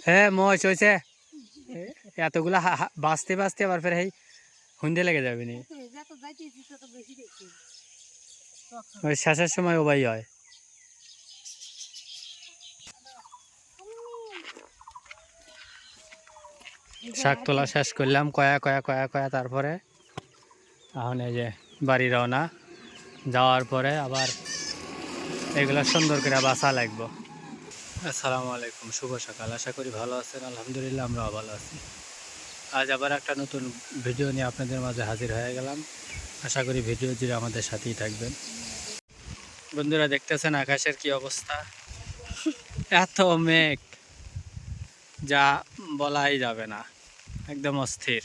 হ্যাঁ মজ হয়েছে এতগুলা বাঁচতে বাঁচতে আবার ফের এই হুন্ডে লেগে যাবে নি ওই শেষের সময় ওবাই হয়। শাক তোলা শেষ করলাম কয়া কয়া কয়া কয়া তারপরে এখন এই যে বাড়ি রওনা যাওয়ার পরে আবার এগুলো সুন্দর করে বাসা লাগবো। আসসালামু আলাইকুম, শুভ সকাল। আশা করি ভালো আছেন। আলহামদুলিল্লাহ আমরাও ভালো আছি। আজ আবার একটা নতুন ভিডিও নিয়ে আপনাদের মাঝে হাজির হয়ে গেলাম। আশা করি ভিডিও জুড়ে আমাদের সাথেই থাকবেন। বন্ধুরা দেখতেছেন আকাশের কি অবস্থা, এত মেঘ যা বলাই যাবে না, একদম অস্থির।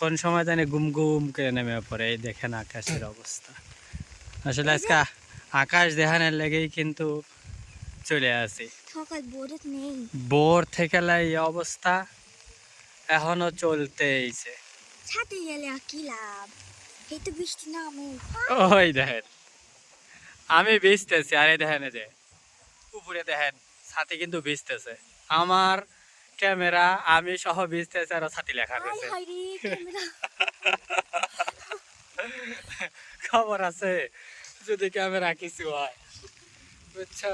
কোন সময় জানি গুম গুম করে নেমে পড়ে। এই দেখেন আকাশের অবস্থা। আসলে আজকে আকাশ দেখানোর লেগেই কিন্তু চলে আসি। ভোর থেকে এই অবস্থা এখনো চলতেইছে। ওই দেখেন আমি ভিজতেছি, আরে দেখেন যে উপরে দেখেন ছাতি কিন্তু ভিজতেছে। আমার ক্যামেরা আমি সহ ভিজতেছে আর ছাতি লেখা রয়েছে। খবর আছে যদি ক্যামেরা কিছু হয়, বুঝছো?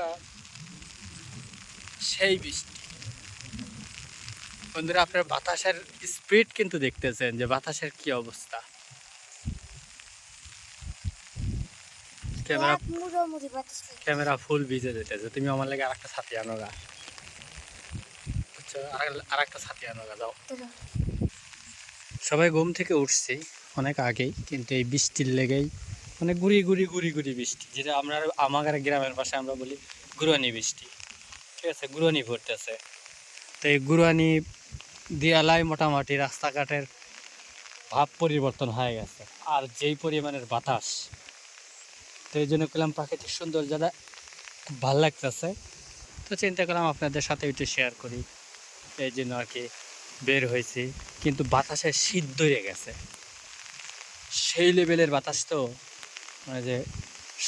সেই বৃষ্টি। বন্ধুরা আপনার বাতাসের স্পিড কিন্তু দেখতেছেন যে বাতাসের কি অবস্থা। ক্যামেরা ফুল ভিজে যেতেছে। তুমি আমার লাগে আরেকটা ছাতি আনো গা, বুঝছো? আরেকটা ছাতি আনো গা, যাও। সবাই ঘুম থেকে উঠছি অনেক আগেই, কিন্তু এই বৃষ্টির লেগেই মানে গুড়ি গুড়ি গুড়ি গুড়ি বৃষ্টি, যেটা আমরা আমাদের গ্রামের পাশে আমরা বলি গুড়ানি বৃষ্টি। ঠিক আছে, গুড়ানি পড়তেছে। তো এই গুড়ানি দিয়ালায় মোটামুটি রাস্তাঘাটের ভাব পরিবর্তন হয়ে গেছে। আর যেই পরিমাণের বাতাস, তো এই জন্য করলাম প্রাকৃতিক সৌন্দর্যটা খুব ভালো লাগতেছে। তো চিন্তা করলাম আপনাদের সাথে একটু শেয়ার করি, এই জন্য আর কি বের হয়েছি। কিন্তু বাতাসে শীত ধরে গেছে, সেই লেভেলের বাতাস। তো মানে যে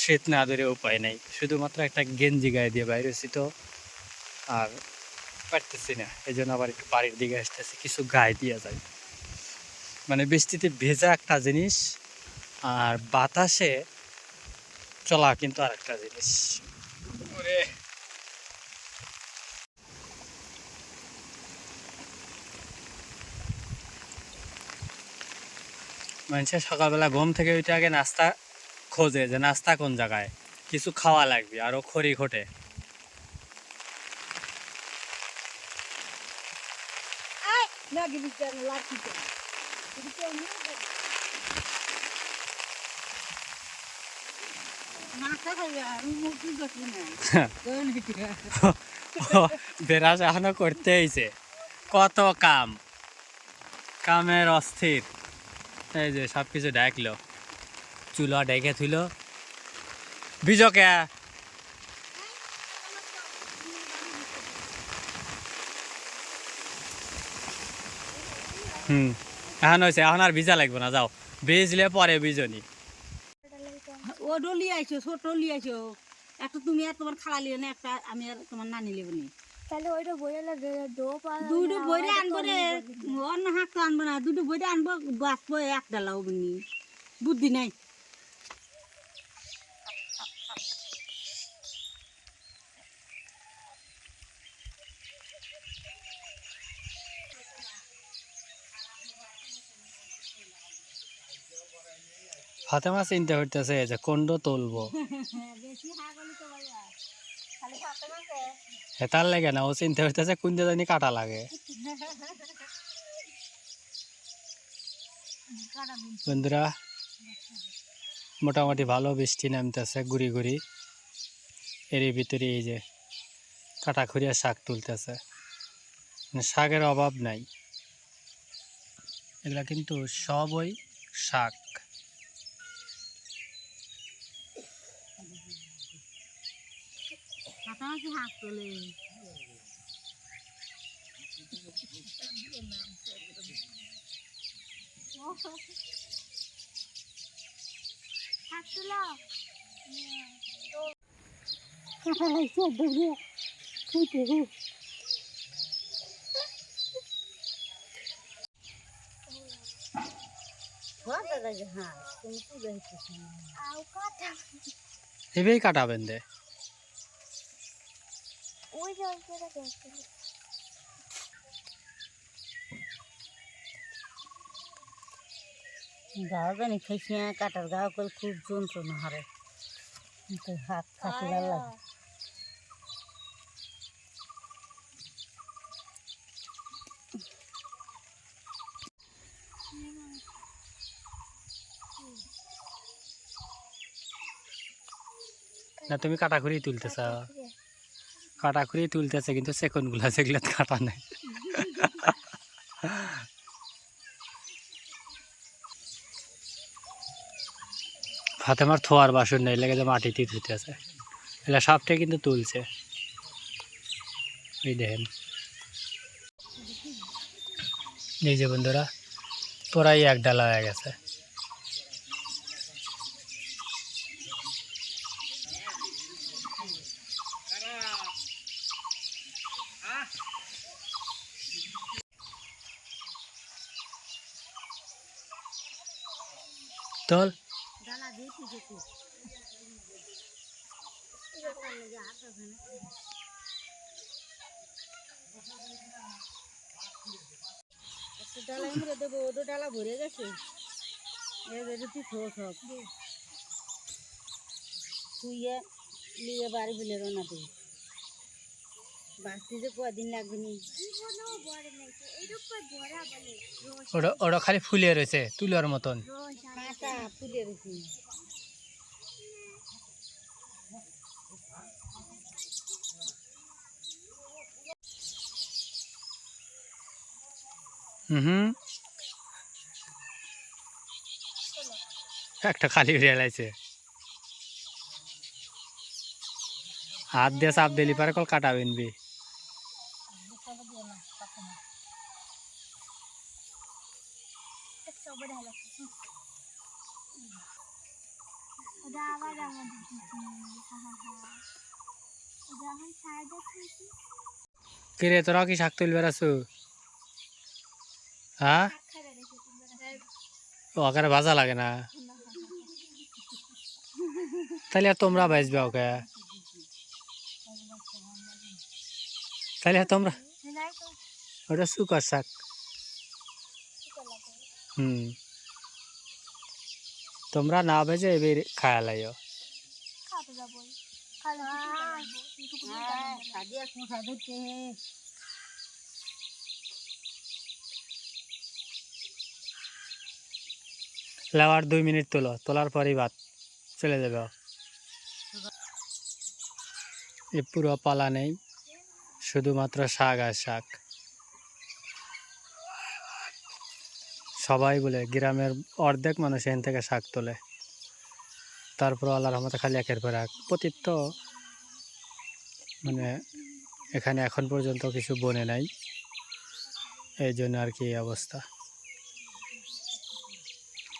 শীত না ধরে উপায় নেই, শুধুমাত্র একটা গেঞ্জি গায়ে দিয়ে বাইরে হয়েছি, তো আর পারতেছি না। এই জন্য আবার একটু বাড়ির দিকে আসতেছি, কিছু গায়ে দিয়ে যায়। মানে বৃষ্টিতে ভেজা একটা জিনিস, আর বাতাসে চলা কিন্তু আর একটা জিনিস। ওরে মানুষের সকালবেলা ঘুম থেকে ওইটা আগে নাস্তা খোঁজে, যে নাস্তা কোন জায়গায় কিছু খাওয়া লাগবে, আরও খড়ি ঘটে। বেরাস এখনো করতে হয়েছে, কত কাম, কামের অস্থির। এই যে সব কিছু ডাকলো, চুলা ডেকে থইল বিজকে। এখন হয়েছে, এখন আর ভিজা লাগবে না, যাও ভিজলে পরে বিজনি। ও ডলি আইছো, ছোট ডলি আইছো একটা, তুমি আর তোমার খালা লিও না, একটা আমি আর তোমার নানি লিব নি। তাহলে ওইটা বইয়ে লাগে দুটো বইরে আনবো রে, অন্য হাত তো আনবো না, দুটো বইরে আনবো, বাঁচবো একটা লাউ নি, বুদ্ধি নাই। ফাতেমা চিন্তা করতেছে যে কোনটা তুলবো, হেতার লাগে না, ও চিন্তা করতেছে কোন জানি কাটা লাগে। বন্ধুরা মোটামুটি ভালো বৃষ্টি নামতেছে গুড়ি গুড়ি, এর ভিতরে এই যে কাটা খুঁড়িয়া শাক তুলতেছে। শাকের অভাব নাই, এগুলা কিন্তু সবই শাক। হাত তোলে হ্যাঁ তুমি পুজো হইতেছে এবেই কাটাবেন দে গাও জানি খাইছি কাটার গাও করে খুব যন্ত্রণা হারে হাত খাতে ভালো লাগে না তুমি কাটাখুরি তুলতেছ কাটাখুরি তুলতেছে কিন্তু সেকেন্ড গুলা সেগুলো কাটা নাই ফাতেমার থোয়ার বাসন নেই লেগে যে মাটিতে ধুতেছে এগুলা সবটাই কিন্তু তুলছে এই দেখেন এই যে বন্ধুরা পুরাই এক ডালা হয়ে গেছে তোল ডালা দিয়ে পুজো করি ডালা এমরে দেবো ওদের ডালা ভরে গেছে তুই খো সব শুইয়ে নিয়ে বাড়ি বলে রওনা দেবে বাঁচতে যে কদিন লাগবে নি ওটা ওটা খালি ফুলে রয়েছে তুলার মতন কাঁটা ফুলে রয়েছে হুম একটা খালি রেলাইছে হাত দিয়ে চাপ দিলি পারে কল কাটাবেন বি কিরে তোরা কি শাক তুলবে আসু হ্যাঁ ও আকারে ভাজা লাগে না তাহলে আর তোমরা বাঁচবে ওকে তাহলে আর তোমরা ওটা শুকার শাক হুম তোমরা না বেজে এবার খায়া লাইও লাও আর 2 মিনিট তোলো তোলার পরেই ভাত চলে যাবে এ পুরো পালা নেই শুধুমাত্র শাক আর শাক সবাই বলে গ্রামের অর্ধেক মানুষ এখান থেকে শাক তোলে তারপর আল্লাহর রহমতে খালি একের পর এক পতিত্ব মানে এখানে এখন পর্যন্ত কিছু বনে নাই এই জন্য আর কি এই অবস্থা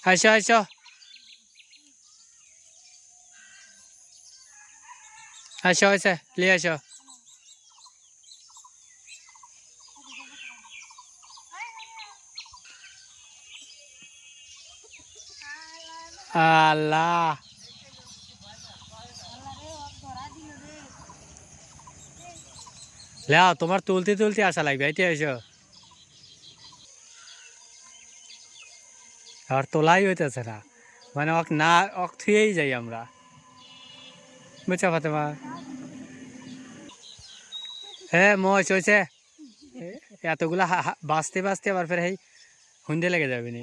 আইসো আইসো আইসো আইসো লিয়ে আইসো আল্লাহ লেও তোমার তুলতে তুলতে আসা লাগবে এটি আইসো আর তোলাই হইতেছে না মানে অক না অক থুয়েই যাই আমরা বুঝছো ফাতেমা হ্যাঁ মজ হয়েছে এতগুলা বাঁচতে বাঁচতে আবার ফের এই হুন্দে লেগে যাবে নি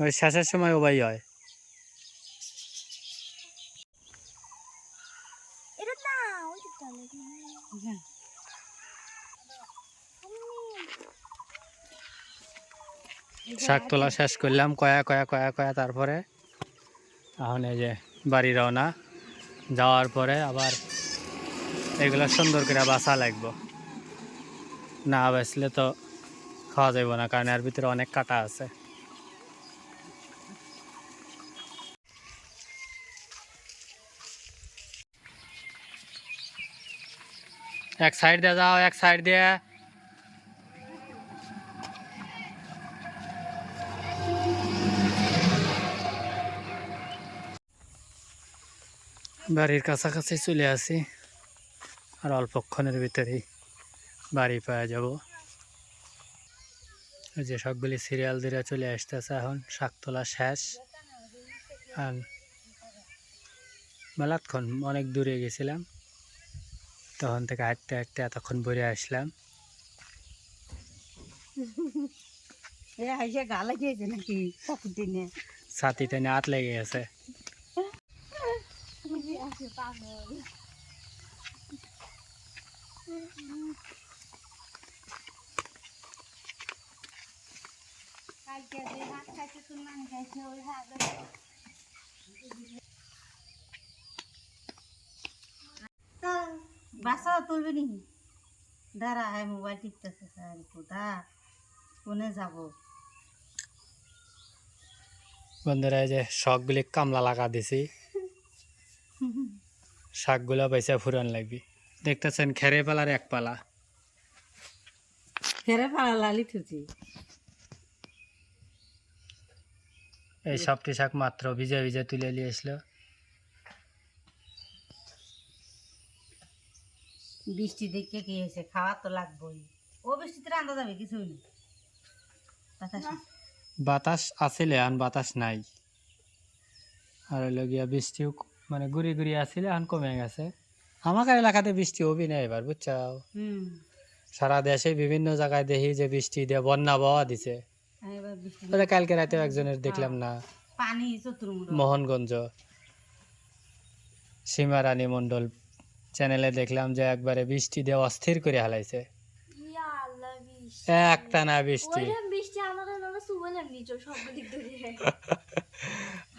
ওই শেষের সময় ওবাই হয় শাক তোলা শেষ করলাম কয়া কয়া কয়া কয়া তারপরে এখন এই যে বাড়ি রওনা যাওয়ার পরে আবার এগুলো সুন্দর করে বাসা লাগবো না বাসলে তো খাওয়া যাইব না কারণ এর ভিতরে অনেক কাটা আছে এক সাইড দিয়ে যাও এক সাইড দিয়ে বাড়ির কাছাকাছি চলে আসি, আর অল্পক্ষণের ভিতরেই বাড়ি পাওয়া যাব। ওই যে সবগুলি সিরিয়াল দিয়ে চলে আসতেছে, এখন শাক তোলা শেষ। আর মেলাক্ষণ অনেক দূরে গেছিলাম, তখন থেকে হাঁটতে হাঁটতে এতক্ষণ ভরে আসলাম। গালা খেয়েছে নাকি দিনে? ছাতি টেনে হাত লেগে গেছে। বাসা তুলবে নি? দাঁড়া, হ্যাঁ মোবাইল টিপতেছে স্যার, কোথা কোনে যাবো? বন্ধুরা এই যে শখগুলি কামলা লাগা দিছি, শাকগুলা পয়সা ফুরান লাগবি। দেখতেছেন খেরে পালার এক পালা। ফেরে ফাড়া লালি থুচি। এই সবটি শাক মাত্র ভিজে ভিজে তুলে নিয়ে আসলো। বৃষ্টি দেখে কি হয়েছে, খাওয়া তো লাগবেই। ও বৃষ্টিতে রান্না যাবে কিছুই না। বাতাস আসিলে এখন বাতাস নাই, আর হইল গিয়া বৃষ্টিও মানে গুড়ি গুড়ি আসিলে এখন কমে গেছে। আমাদের এলাকাতে বৃষ্টি হবি না এবার, বুঝছাও। সারা দেশে বিভিন্ন জায়গায় দেখি যে বৃষ্টি দিয়ে বন্যা বাওয়া দিছে। কালকে রাতে একজনের দেখলাম না, পানি চতুর্মুড় মোহনগঞ্জ সীমা রানী মন্ডল চ্যানেলে দেখলাম যে একবারে বৃষ্টি দিয়ে অস্থির করে হালাইছে, একটানা বৃষ্টি।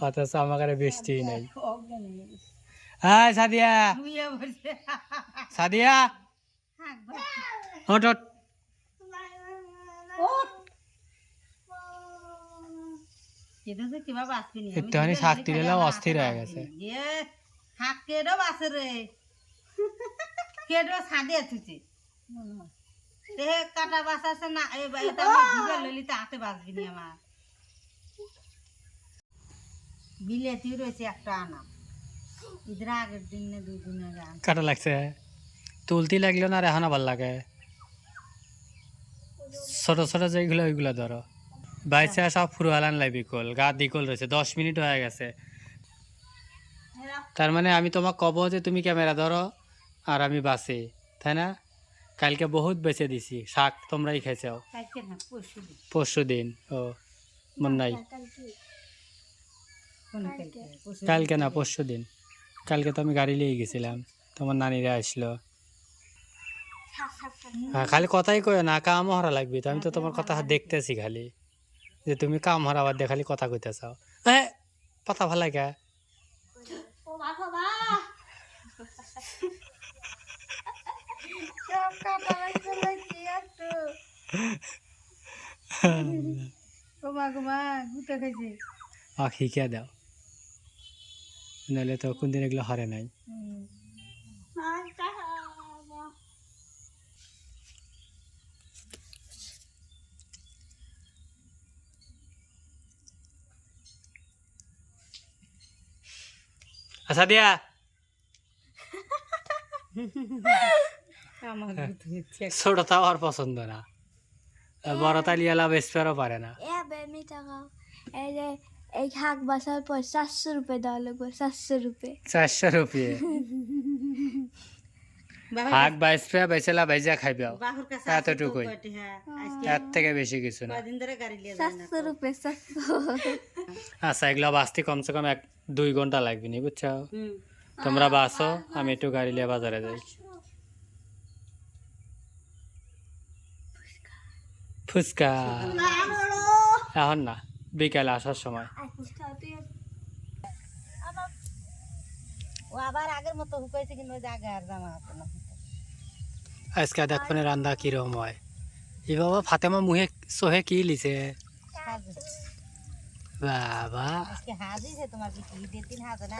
অথচ আমাদের বৃষ্টি নাই। হ্যাঁ সাদিয়া, সাদিয়া ওঠ ওঠ। একটুখানি শাক তুলেলাম, অস্থির হয়ে গেছে। শাক কেডো বাসে রে, কেডো ছাদে থুচি কাটা বাস আছে না, ললিতে হাতে বাঁচবি নি আমার। বিলেতি রয়েছে একটা আনা, ইদের আগের দিন না 2 দিন আগে কাটা লাগছে, তুলতি লাগলো না, আর এখন আবার লাগে। ছোট ছোট যেগুলো ওইগুলো ধরো, বাইসে সব ফুরো হালান লাগবি। কল গা দিকল রয়েছে, 10 মিনিট হয়ে গেছে। তার মানে আমি তোমাকে কব যে তুমি ক্যামেরা ধরো আর আমি বাসি, তাই না? কালকে বহুত বেঁচে দিছি শাক, তোমরাই খাইছাও। পরশু দিন, ও মন নাই। কালকে না, পরশু দিন। কালকে তো আমি গাড়ি নিয়ে গেছিলাম, তোমার নানিরা আসলো। হ্যাঁ, খালি কথাই কই না, কাম হরা লাগবে তো। আমি তো তোমার কথা দেখতেছি খালি, যে তুমি কাম হরাবার দিয়ে খালি কথা কইতে চাও। পাতা ভালাই কে শিখে দাও, নাহলে তো কোনদিন এগুলো হারে নাই। আচ্ছা দিয়া ছোট তাও আর পছন্দ না, বড় তালিয়ালা বেসপেরও পারে না। एक हाक बसार पर 700 रुपये देওয়া লাগবে, 700 रुपये। 400 रुपये হাক 22 টাকা বেচলা বাইজা খাইবাও, এতটুকুই, এর থেকে বেশি কিছু না। 700 रुपये, 700। আচ্ছা, এগুলো বাঁচতে কমসে কম 1-2 ঘন্টা লাগবে নি, বুঝছো? তোমরা বাসো, আমি একটু গাড়ি নিয়ে বাজারে যাই। ফুচকা এখন না, বিকালে আসার সময়। ও আবার আগের মতো হুকাইছে, কিন্তু জায়গা আর জামা আছে না। আজকে দেখবেন রান্না কিরকম হয়। এ বাবা, ফাতেমা মুহে সোহে কি লিছে বাবা, আজকে হাজিছে তোমার কি 2-3 হাজে না,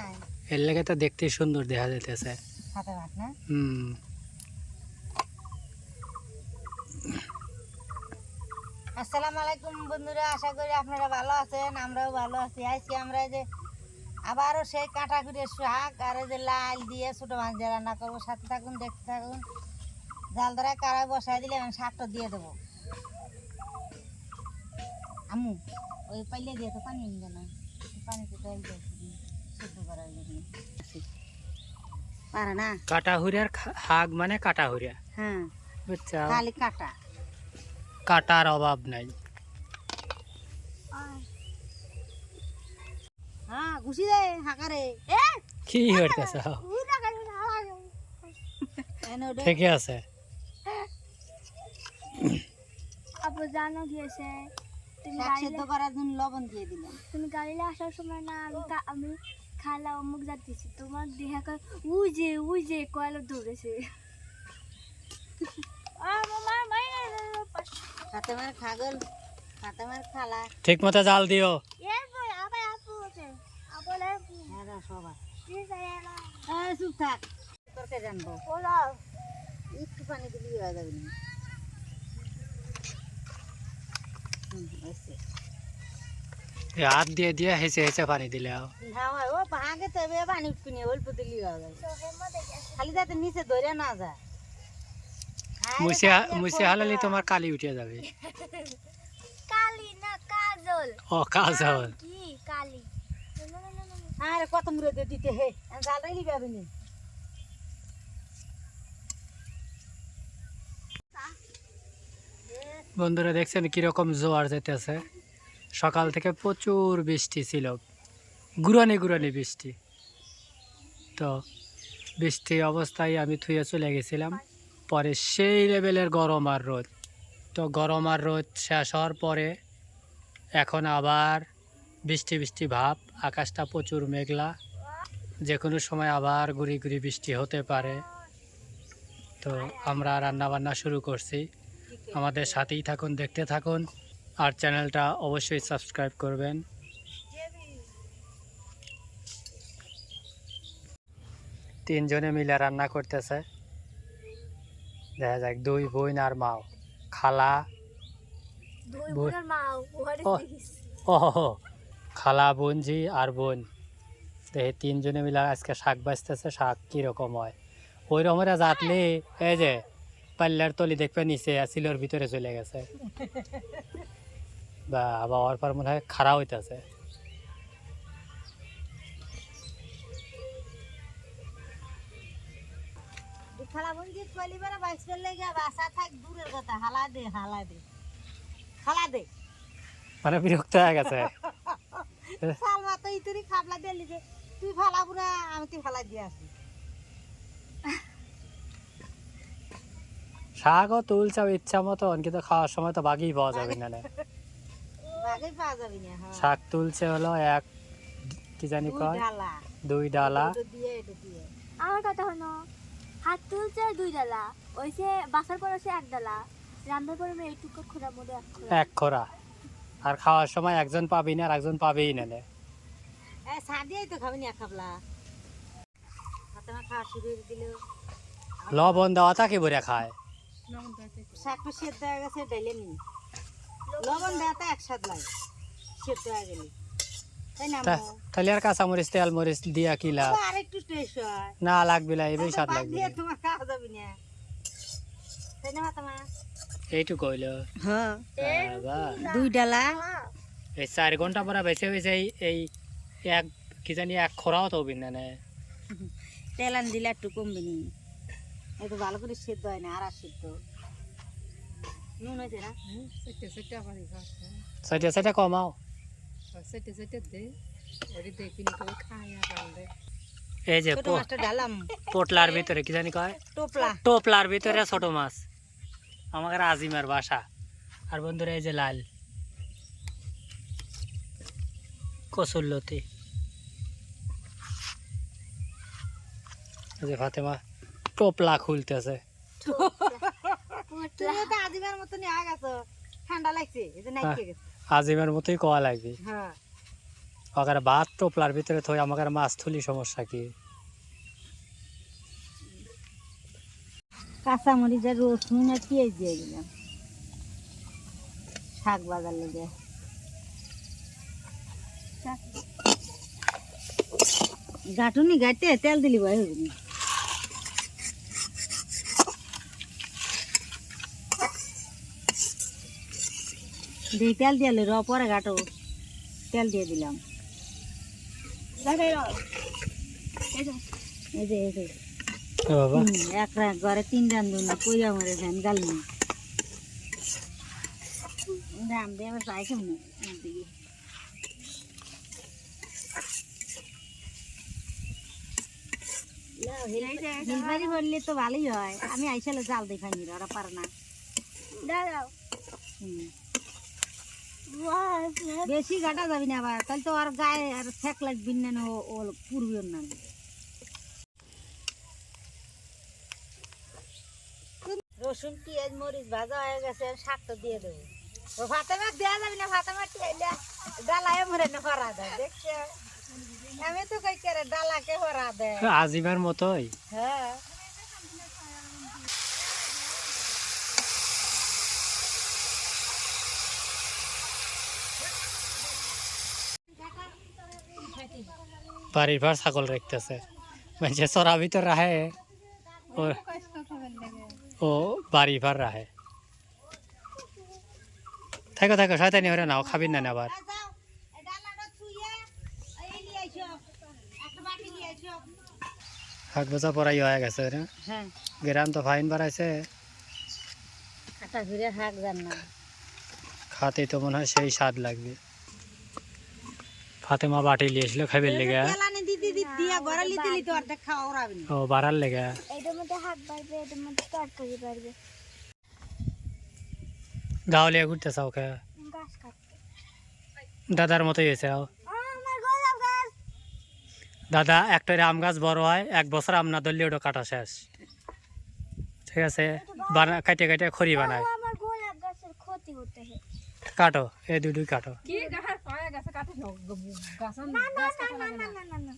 এর লাগে তো দেখতে সুন্দর দেখা যাইতেছে। হাতে মাছ না। আসসালামু আলাইকুম বন্ধুরা, আশা করি আপনারা ভালো আছেন, আমরাও ভালো আছি। আজকে আমরা যে আবারও সেই কাটা করে শাক আর এই যে লাল দিয়ে ছোট মাছ দিয়ে রান্না করবো। সাথে থাকুন, দেখতে থাকুন। জাল ধরে কারাই বসাই দিলে আমি শাকটা দিয়ে দেবো। আম্মু ওই পাইলে দিয়ে তো পানি নিবে না, পানিতে তেল দিয়ে সেদ্ধ করার জন্য পারে না। কাটাহুরিয়ার শাক মানে কাটাহুরিয়া, হ্যাঁ বুঝছো? খালি কাটা, কাটার অভাব নাই। হ্যাঁ ঘুষি দেয় হাঁকারে। কি করতেছ? ঠিকই আছে। আপু জানো গিয়েছে তুমি শাক সেদ্ধ করার জন্য লবণ দিয়ে দিলাম। তুমি গাড়িতে আসার সময় না আমি খালা অমুক যাচ্ছি তোমার দেখা কর উই যে কয়লা দৌড়েছে। ফাতেমার খাগল, ফাতেমার খালা, ঠিক মতো জাল দিও। হ্যাঁ সবাই চুপ থাক, তোরকে জানবো একটু পানি দিলি হয়ে যাবে না। হাত দিয়ে দিয়ে হেসে হেসে পানি দিলে হ্যাঁ ও ভাগে তবে পানি উঠকুনি অল্প দিলি হয়ে যাবে, খালি যাতে নিচে ধরে না যায়। মুছে হালালি তোমার কালি উঠে যাবে। কালি না কাজল। ও কাজল। কি কালি? আরে কত মুড়ে দিয়ে দিতে হে, জালটাই নিবে আপনি। বন্ধুরা দেখছেন কিরকম জোয়ার যেতেছে। সকাল থেকে প্রচুর বৃষ্টি ছিল, গুড়ানি গুড়ানি বৃষ্টি। তো বৃষ্টি অবস্থায় আমি থুয়ে চলে গেছিলাম। পরে সেই লেভেলের গরম আর রোদ। তো গরম আর রোদ শেষ হওয়ার পরে এখন আবার বৃষ্টি বৃষ্টি ভাব, আকাশটা প্রচুর মেঘলা, যে কোনো সময় আবার গুড়ি গুড়ি বৃষ্টি হতে পারে। তো আমরা রান্না বান্না শুরু করছি, আমাদের সাথেই থাকুন, দেখতে থাকুন, আর চ্যানেলটা অবশ্যই সাবস্ক্রাইব করবেন। তিনজনে মিলে রান্না করতেছে, দেখা যাক, দুই বোন আর মাও, খালা ও খালা বোনজি আর বোন, দেখে তিনজনে মিলে আজকে শাক বাঁচতেছে। শাক কীরকম হয় ওই রকমের জাতলে, এই যে পাল্লার তলি দেখবে নিচে সিলোর ভিতরে চলে গেছে, বা আবার ওর পর মনে হয় খাড়া হইতেছে। খালা বন্ধু কইলি বেলা বাইশ ফেল লেগে বাসা থাক দূরের কথা, হালা দে হালা দে খালা দে, মানে বিরক্ত হয়ে গেছে। সালমা তো ইতুরি খাবলা দিলি যে তুই ফালা পুরা, আমি তুই ফালা দিয়ে আসি। শাকও তুলছে ইচ্ছা মতন, কিন্তু খাওয়ার সময় তো বাগেই পাওয়া যাবে না। বাগে পাওয়া যাবে না। হ্যাঁ শাক তুলছে হলো এক, কি জানি দুই কয়, ডালা, 2 ডালা। এটা দিয়ে এটা দিয়ে আমার কথা হলো হাত তুলছে 2 ডালা, ওইসে বাসার পর হচ্ছে 1 ডালা, রান্নার পরে আমি এইটুকু খোড়ার মধ্যে 1 খোড়া। 1 খোরা, আর খাওয়ার সময় একজন পাবি না আর একজন পাবেই না। এই সাদিয়াই তো খাবি না খাবলা, ফাতেমা খাওয়া শুরু করে দিল। লবণ দেওয়া তাকে ভরে খায়। শাকটা সেদ্ধ হয়ে গেছে, ডাইলে নি লবণ দেওয়াতে একসাথে লাগে, সেদ্ধ হয়ে গেলে, তাই না? তাহলে আর কাঁচামরিচ তেল মরিচ দিয়া কি লাভ? আর একটু টেস্ট হয় না লাগবে না, এবেই স্বাদ বাদ লাগবে। দিয়ে তোমার খাওয়া যাবে না, তাই না ফাতেমা? এইটুকু হইলো। হ্যাঁ বাবা, 2 ডালা, এই 4 ঘন্টা পরে বেঁচে হয়েছে এই এক, কি জানি 1 খোরাও তো হবি না। তেল আন দিলে একটু কমবে নি, এই তো ভালো করে সেদ্ধ হয় না, আর সেদ্ধ নুন হয়েছে না? সেটা সেটা কমাও। এই যে ছোট মাছটা ডালাম পোটলার ভিতরে, কি জানি কয়, টোপলা, টোপলার ভিতরে ছোট মাছ, আমাদের আজিমের বাসা। আর বন্ধুরা এই যে লাল কসুল্লতি, এই যে ফাতেমা টোপলা খুলতেছে। তুমি তো আজিবার মতনই আ গেছো, ঠান্ডা লাগছে এই যে নাইকে গেছে। আজিমের মতোই কোয়া লাগবে। হ্যাঁ আগার ভাত টোপলার ভিতরে থই, আমাদের মাছ থুলি, সমস্যা কি? কাঁচা মরিচ আর রসুন আর পেঁয়াজ দিয়ে দিলাম শাক বাজার লেগে। গাঁটুনি গাইতে তেল দিলি ভয় হবে না। দিয়ে তেল দিয়ে র পরে গাটো তেল দিয়ে দিলাম। এই যে এ বাবা এক রাত ঘরে 3 রান্ধুন না কই আমার ফ্যান গাল না দাম দিয়ে আবার চাই কেমন দিকে হিলবাড়ি বললে তো ভালোই হয়। আমি আইসালে জাল দেখাইনি ওরা পারে না। বেশি গাটা যাবি না আবার, তাহলে তো আর গায়ে আর ঠেক লাগবি না, ও পুরবিও না। রসুন পেঁয়াজ মরিচ ভাজা হয়ে গেছে, শাকটা দিয়ে দেবো। ও ভাতে মাছ দেওয়া যাবে না, ভাতে মাছ ডালায় মরে না হরা দেয় দেখছে। আমি তো কই করে ডালাকে হরা দেয় আজিবার মতোই। হ্যাঁ বাড়ির ভার ছাগল রাখতেছে, মানে চড়া ভিতর রাহে ও বাড়ি ভার রাহে। থাকো থাকো শয়তানি হরে নাও, খাবি না আবার। হাট বজা পড়াই হয়ে গেছে না, হ্যাঁ গ্রাম তো ফাইন বাড়াইছে। কাটা ঘুরে হাঁক যান না, খাতে তো মনে হয় সেই স্বাদ লাগবে। ফাতেমা বাটি লিয়েছিল খাইবার লেগে, তেলানি দিদি দিয়া গড়ালি দিলি তো অর্ধেক খাওয়া ওরাবি না। ও বাড়ার লেগে। এটার মধ্যে হাত বাড়বে, এটার মধ্যে তরকারি বাড়বে। গাওলিয়া ঘুরতে চাও কে? গাছ কাটতে দাদার মতোই হয়েছে। আমার গোলাপ গাছ। দাদা একটা আম গাছ বড় হয় 1 বছর আম না ধরলে ওটা কাটা শেষ। ঠিক আছে, কাটে কাটে খড়ি বানায়। আমার গোলাপ গাছের ক্ষতি হতে হয়। কাটো এই দুই কাটো। কি গাহার পায়া গেছে কাটে গাছন গাছ কাটা লাগে না।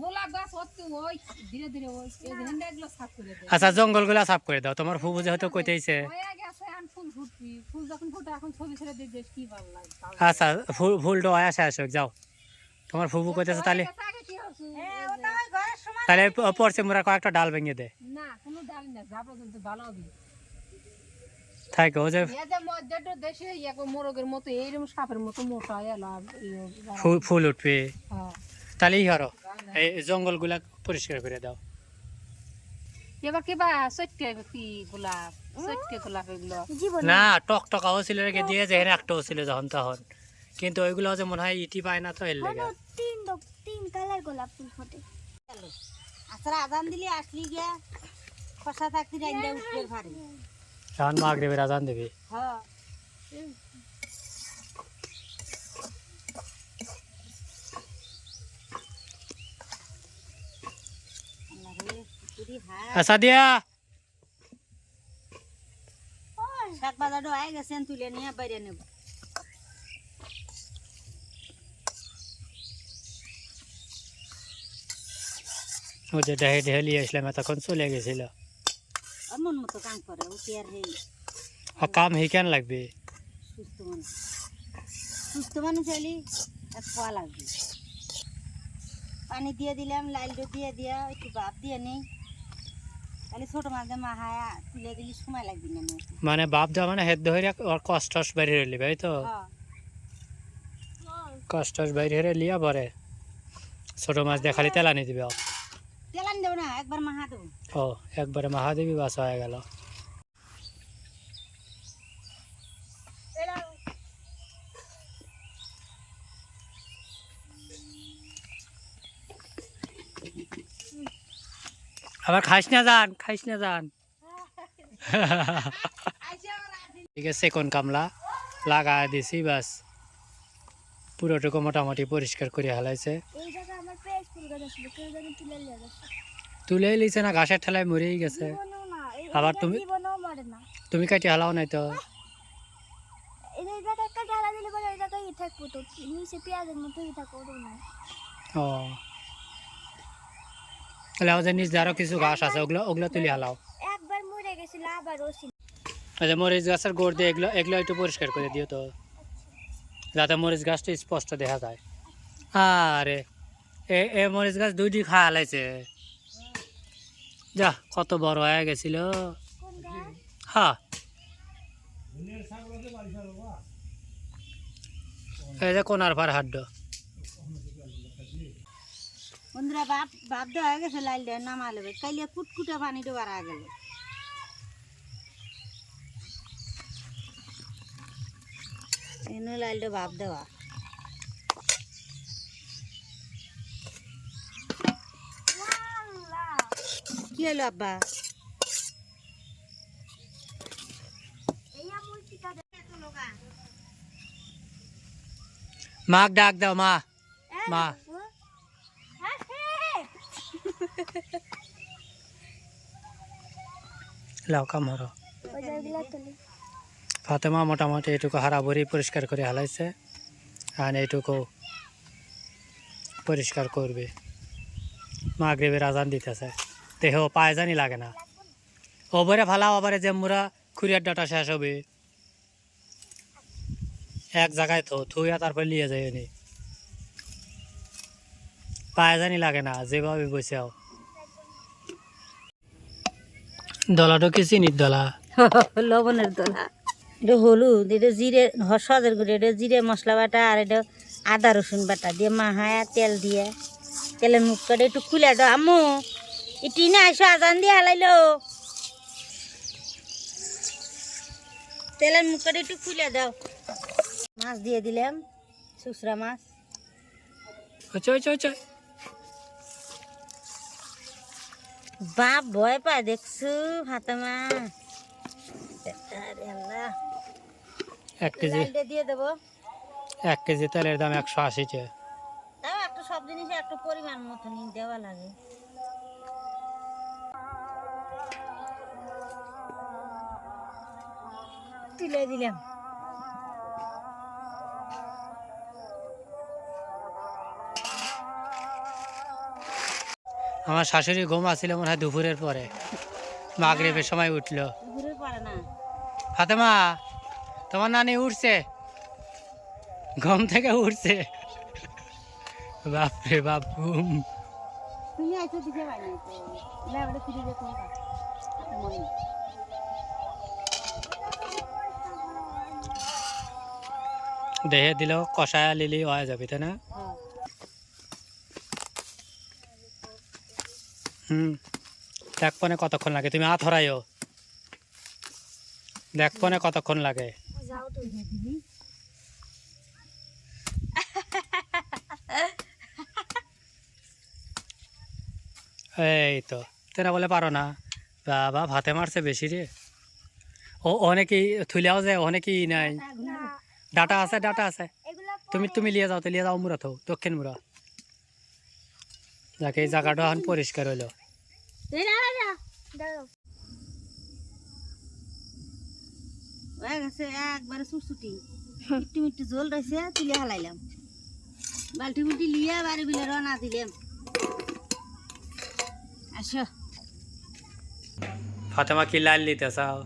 গোলাপ গাছ হচ্ছে ওই ধীরে ধীরে ওই এই ঝেন্ডা এগুলো সাফ করে দে। আচ্ছা জঙ্গলগুলা সাফ করে দাও, তোমার ফুবু যেহেতু কইতেইছে। পায়া গেছে আন ফুল ফুটবি, ফুল যখন ফুটে এখন ছবি ছেড়ে দিয়ে দেশ কি ভালো লাগে। আচ্ছা ফুলটা আয়া শেষ হোক, যাও। তোমার ফুবু কইতেছে তাহলে আগে কি হচ্ছে ওটা ওই ঘরের সময় তাহলে পড়ছে মোরা কয়েকটা ডাল ভেঙে দে। না কোনো ডাল না, যা পর্যন্ত ভালো হবে। থাকে ও যে এই যে মধ্যে দেশে এক মোরগের মতো এইরকম সাপের মতো মোটা এলা ফুল উঠবে, হ্যাঁ। তাহলে ই হরো এই জঙ্গলগুলা পরিষ্কার করে দাও। এবার কিবা সত্যি কি গোলাপ, সত্যি গোলাপ এগুলো জীবন না টকটকাও ছিল রেখে দিয়ে, যেখানে একটাও ছিল যখন তখন, কিন্তু ওইগুলো যে মনে হয় ইটি পায় না তো এর লেগে। তিন কালার গোলাপ ফুল ফোটে। আচ্ছা আজান দিলি আসলি গিয়া খসা থাকতি রাইন্দা উঠতে পারে। এখন মাগরিবের আজান দেবে। হ্যাঁ আচ্ছা দিয়া শাক বাজারটা হয়ে গেছেন, তুলে নিয়ে বাইরে নেব। ও যে ডেহে ডেহে লিয়ে আসলাম তখন চলে গেছিল। আর মন মতো কাম করে, ও কি আর হেই আর কাম হি কেন লাগবে? সুস্থ মানুষ, সুস্থ মানুষ হলি এক খোয়া লাগবে। পানি দিয়ে দিলাম, লাইলটা দিয়ে দিয়া একটু ভাত দিয়ে নেই, তাহলে ছোট মাঝে মাহায়া তুলে দিলে সময় লাগবে না। মানে বাপ দেওয়া মানে হেদ ধরে ওর কষ্ট বাইরে হইলি ভাই তো, হ্যাঁ কষ্ট বাইরে হয়ে লিয়া পরে ছোট মাছ দিয়ে খালি তেলানি দিবে। তেলান দেবো না, একবার মাহা দেবো। ও একবারে মাহা দিবি, বাস হয়ে গেল। আবার খাইস না যান, খাইস না যান। ঠিক আছে, কোন কামলা লাগা দিছি, বাস পুরোটুকু মোটামুটি পরিষ্কার করে হালাইছে। এই জায়গায় আমার পেঁয়াজ ফুল গাছ ছিল, কেউ যেন তুলে নিয়ে গেছে। তুলে লিছে না, ঘাসের ঠেলায় মরেই গেছে। জীবনেও না, আবার এটা তুমি- জীবনেও মরে না। তুমি কাটি হালাও নাই তো? এই জায়গায় একটা ঢালা দিলে পরে ওই জায়গায় থাকবো, তো নিচে পেঁয়াজের মতো থাকবো না। ও তাহলে আমাদের নিচে আরো কিছু ঘাস আছে, ওগুলো ওগুলো তুলে হালাও। একবার মরে গেছিল, আবার ওসি। আচ্ছা মরিচ গাছের গোড় দিয়ে এগুলো এগুলো একটু পরিষ্কার করে দিও তো, যাতে মরিচ গাছটা স্পষ্ট দেখা যায়। আরে এ মরিচ গাছ দুইটি খাওয়া লাইছে যা কত বড় হয়ে গেছিল কোন গাছ? হ্যাঁ এই যে কোনার পার হাড্ড বন্ধুরা বাপ বাপ দেওয়া হয়ে গেছে লাইল দেওয়া নামা লেবে কাইলে কুটকুটে পানিটা বাড়া গেল এনে লাইলটা বাপ দেওয়া আল্লাহ, কি হলো আব্বা এই আমুল টিকা দে। মাক ডাক দাও মা এই মা দেখো। হ্যাঁ, লাও কামড়ো ওই জায়গাগুলো তুলি। ফাতেমা মোটামুটি এইটুকু হারাবরি পরিষ্কার করে হালাইছে আর এইটুকু পরিষ্কার করবে মাগরিবের আজান দিতেছে দেহ পায়জানি লাগে না ওপরে ফালাও আবার যে মুরা খুরিয়ার ডাটা শেষ হবে এক জায়গায় থুইয়া তারপর নিয়ে যায় নি পায়জানি লাগে না যেভাবে বসেও দলাটো কি চিনির দলা লবণের দলা এটা হলুদ এটা জিরে সজের গুঁড়ো এটা জিরে মশলা বাটা আর এটা আদা রসুন বাটা দিয়ে মাহায়া তেল দিয়ে তেলের মুখ করে একটু খুলে দাও আম্মু এটি না এসো আজান দিয়ে হালাইলো তেলের মুখ করে একটু খুলে দাও মাছ দিয়ে দিলাম শুসরা মাছ বাপ ভয় পায় দেখছো ফাতেমা আরে আল্লাহ 1 কেজি লাইনটা দিয়ে দেবো 1 কেজি তেলের দাম 180 টাকা তাও একটা সব জিনিসে একটা পরিমাণ মতো নিয়ে দেওয়া লাগে তুলে দিলাম আমার শাশুড়ি ঘুম আসছিল মনে হয় দুপুরের পরে মাগরিবের সময় উঠলো ঘুরে পারে না ফাতেমা তোমার নানি উঠছে ঘুম থেকে উঠছে বাপরে বাপ ঘুম তুমি আইছো দিকে পাই না তো লেবড়ে ফিরে যেতে হবে মনে দেহে দিল কষায়া লিলি হয়ে যাবে তাই না হ্যাঁ দেখ পনে কতক্ষণ লাগে তুমি হাত হরাইও দেখ পনে কতক্ষণ লাগে যাও তো। এই তো তেরা বলে পারো না বাবা ভাতে মারছে বেশি রে ও অনেকেই থুলিয়াও যায় অনেকেই নাই না, ডাটা আছে ডাটা আছে এগুলা তুমি তুমি লিয়ে যাও মুরা থো দক্ষিণ মুরা যাকে এই জায়গাটা এখন পরিষ্কার হইলো দাঁড়াও। হয়ে গেছে একবারে সুসুটি একটু একটু জল রয়েছে তুলে হালাইলাম বালতি বুলটি লিয়ে বাড়ি বিলে রওনা দিলাম আসো ফাতেমা কি লাল নিতে চাও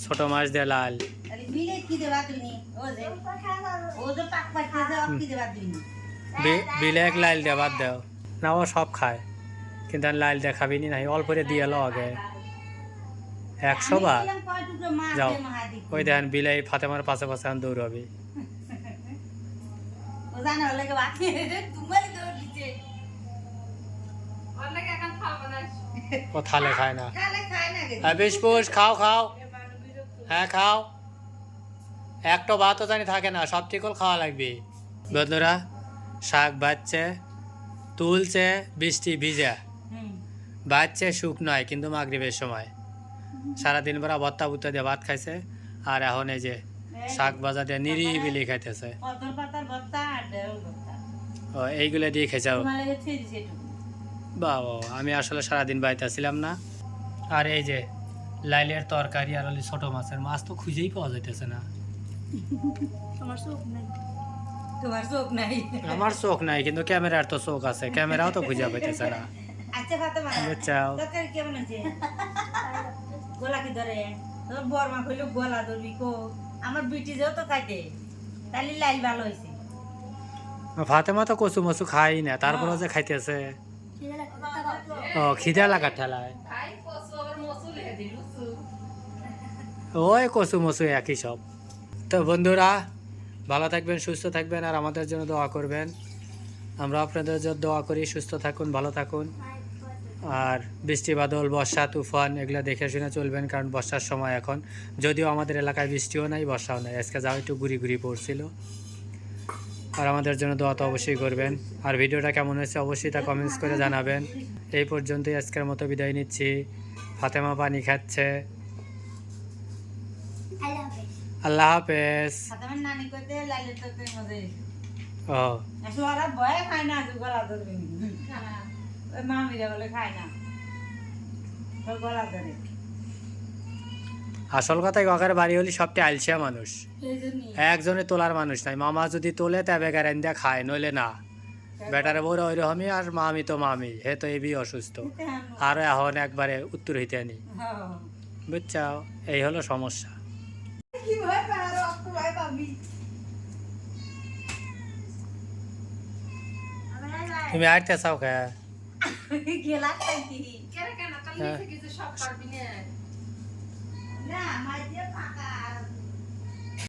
ছোট মাছ দিয়ে লাল তাহলে বিলে কি দেবা তুমি ও যে পাক পাইতেছে ও কি দেবা তুমি বিলে এক লাল দিয়ে বাদ দাও না ও সব খায় কিন্তু আর লাল দিয়ে খাবি নি নাই অল্প করে দিয়ে লো আগে 100 বার যাও ওই দেখেন বিলাই ফাতেমার পাশে পাশে এখন দৌড়াবি ও জানে হলে কে বাকি তোমার দৌড় দিতে অনেক এখন খাল বানাইছ ও থালে খায় না খালে খায় না গে হ্যাঁ বিস্পুস খাও খাও হ্যাঁ খাও একটা ভাতও জানি থাকে না সব টিকল খাওয়া লাগবে বন্ধুরা শাক বাচ্চে তুলছে বৃষ্টি ভিজা বাচ্চে শুকনায় কিন্তু মাগরিবের সময় সারাদিন বেলা ভত্তা ভুত্তা দিয়ে ভাত খাইছে আর এখন এই যে শাক ভাজা দিয়ে নিরিবিলি খাইতেছে কদর পাতার ভর্তা আর ঢেঁড়স ভর্তা ও এইগুলো দিয়ে খেয়েছে তোমার লাগে থুই দিছে একটু বাবা আমি আসলে সারাদিন বাড়িতে ছিলাম না আর এই যে লাইলের তরকারি আর হলে ছোট মাছের মাছ তো খুঁজেই পাওয়া যাইতেছে না তোমার চোখ নাই। তোমার চোখ নাই আমার চোখ নাই কিন্তু ক্যামেরার তো চোখ আছে ক্যামেরাও তো খুঁজে পাইতেছে না আচ্ছা ফাতেমা বুঝছাও তরকারি কেমন আছে গলা কি ধরে তোর বর্মা কইলো গলা ধরবি কো আমার বিটি যেও তো খাইতে তাহলে লাইল ভালো হয়েছে ফাতেমা তো কচু মচু খাই না, তারপরে যে খাইতেছে। ও খিদা লাগার ঠেলায় খাই কচু আবার মসুল হে দি লুচু। ওই কচু মচু একই সব। তো বন্ধুরা, ভালো থাকবেন, সুস্থ থাকবেন, আর আমাদের জন্য দোয়া করবেন। আমরা আপনাদের জন্য দোয়া করি, সুস্থ থাকুন, ভালো থাকুন। আর বৃষ্টি বাদল, বর্ষা, তুফান এগুলো দেখে শুনে চলবেন, কারণ বর্ষার সময় এখন। যদিও আমাদের এলাকায় বৃষ্টিও নাই, বর্ষাও নাই, আজকে যাও একটু ঘুরি ঘুরি পড়ছিল। আর আমাদের জন্য দোয়া তো অবশ্যই করবেন। আর ভিডিওটা কেমন হয়েছে অবশ্যই তা কমেন্টস করে জানাবেন। এই পর্যন্তই আজকের মতো বিদায় নিচ্ছি। ফাতেমা পানি খাচ্ছে। আল্লাহ হাফেজ। ফাতেমার নানি কইতে লাইলের তরকারি মজা হয়েছে। ও আসলে ওরা ভয়ে খায় না, গলা ধরবে ওই মামিরা বলে খায় না, ওর গলা ধরে। আসল কথাই কাকার বাড়ি হলি সবটি আলসিয়া মানুষ, এই জন্যই একজনে তোলার মানুষ নাই। মামা যদি তোলে তবে গ্যারেন দিয়া খায়, নইলে না। বেটারে বড় ওই রকমই, আর মামি তো মামি, হে তো এবি অসুস্থ, আর এখন একবারে উত্তর হইতে নি, বুঝছাও? এই হলো সমস্যা। কি ভয় পায় আর অক্ত ভয় পাবি। তুমি আইতে চাও খা? গেলা খাইতি কেন কেন কাল নিচে কিছু সব পারবি না। না মাঝে ফাঁকা।